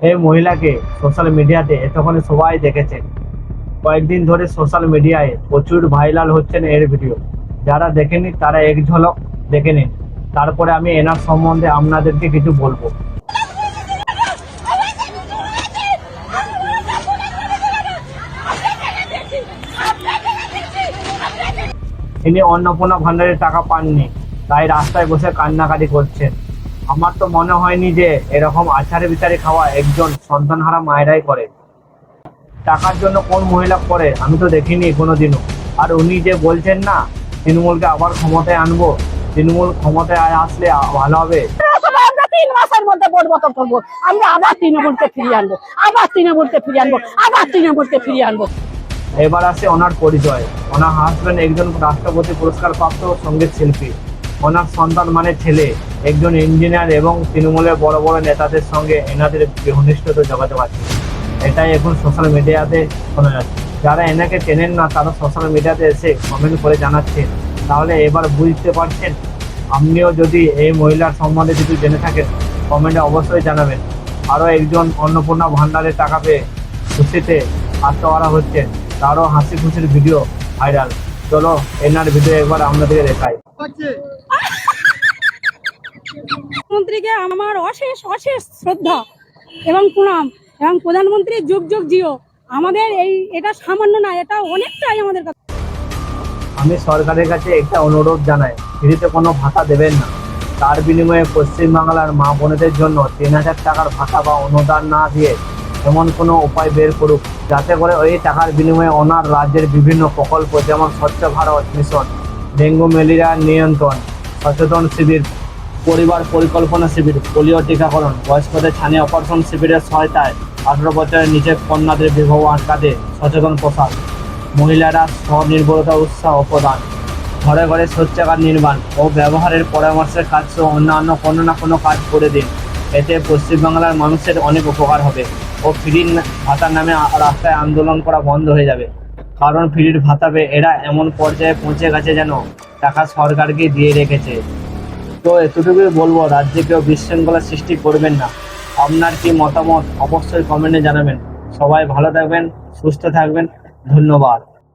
এই মহিলাকে সোশ্যাল মিডিয়াতে এতক্ষণে সবাই দেখেছেন। কয়েকদিন ধরে সোশ্যাল মিডিয়ায় প্রচুর ভাইরাল হচ্ছেন এর ভিডিও। যারা দেখেনি তারা এক ঝলক দেখে নিন, তারপরে আমি এনার সম্বন্ধে আপনাদেরকে কিছু বলবো। ইনি অন্নপূর্ণা ভান্ডারের টাকা পাননি, তাই রাস্তায় বসে কান্নাকাটি করছেন। আমার তো মনে হয়নি যে এরকম আচারে বিচারে খাওয়া একজন সন্তানহারা মায়েরাই করে। টাকার জন্য কোন মহিলা করে আমি তো দেখিনি কোনোদিনও। আর উনি যে বলছেন না তৃণমূলকে আবার ক্ষমতায় আনবো, তৃণমূল ক্ষমতায় আসলে ভালো হবে। আমরা 3 মাসের মধ্যে পরিবর্তন করবো, আমরা আবার তৃণমূলকে ফিরিয়ে আনবো, আবার তৃণমূলকে ফিরিয়ে আনবো, আবার তৃণমূলকে ফিরিয়ে আনবো। এবার আসে ওনার পরিচয়। ওনার হাজবেন্ড একজন রাষ্ট্রপতি পুরস্কার প্রাপ্ত সঙ্গীত শিল্পী। ওনার সন্তান মানে ছেলে একজন ইঞ্জিনিয়ার এবং তৃণমূলের বড় বড় নেতাদের সঙ্গে এনাদের ঘনিষ্ঠতা যোগাযোগ আছে। এটাই এখন সোশ্যাল মিডিয়াতে শোনা যাচ্ছে। যারা এনাকে চেনেন না তারা সোশ্যাল মিডিয়াতে এসে কমেন্ট করে জানাচ্ছেন। তাহলে এবার বুঝতে পারছেন। আপনিও যদি এই মহিলার সম্বন্ধে কিছু জেনে থাকেন কমেন্টে অবশ্যই জানাবেন। আরও একজন অন্নপূর্ণা ভান্ডারের টাকা পেয়ে খুশিতে আত্মহারা হচ্ছে, তারও হাসি খুশির ভিডিও ভাইরাল। চলো এনার ভিডিও একবার আপনাদেরকে দেখাই। মন্ত্রীকে আমার অশেষ অশেষ শ্রদ্ধা এবং প্রণাম, এবং প্রধানমন্ত্রী যুগ যুগ জিও। আমাদের এটা সামান্য না, এটা অনেকটাই আমাদের কাছে। আমি সরকারের কাছে একটা অনুরোধ জানাই, ফ্রিতে কোনো ভাতা দেবেন না। তার বিনিময়ে পশ্চিমবাংলার মা বোনেদের জন্য 3,000 টাকার ভাতা বা অনুদান না দিয়ে এমন কোনো উপায় বের করুক, যাতে করে ওই টাকার বিনিময়ে ওনার রাজ্যের বিভিন্ন প্রকল্প যেমন স্বচ্ছ ভারত মিশন, ডেঙ্গু ম্যালেরিয়া নিয়ন্ত্রণ, সচেতন শিবির, পরিবার পরিকল্পনা শিবির, পোলিও টিকাকরণ, বয়স্কদের ছানি অপারেশন শিবিরের সহায়তায় 18 বছরের নিচে কন্যাদের বিবাহ আটকাতে সচেতন প্রসার, মহিলারা স্বনির্ভরতা উৎসাহ প্রদান, ঘরে ঘরে শৌচাগার নির্মাণ ও ব্যবহারের পরামর্শের কাজ সহ অন্যান্য কোনো না কোনো কাজ করে দিন। এতে পশ্চিমবাংলার মানুষের অনেক উপকার হবে ও ফ্রির ভাতার নামে রাস্তায় আন্দোলন করা বন্ধ হয়ে যাবে। কারণ ফ্রির ভাতা পেয়ে এরা এমন পর্যায়ে পৌঁছে গেছে যেন টাকা সরকারকে দিয়ে রেখেছে। তো এতটুকুই বলবো, রাজ্যে কেউ বিশৃঙ্খলা সৃষ্টি করবেন না। আপনার কি মতামত অবশ্যই কমেন্টে জানাবেন। সবাই ভালো থাকবেন, সুস্থ থাকবেন। ধন্যবাদ।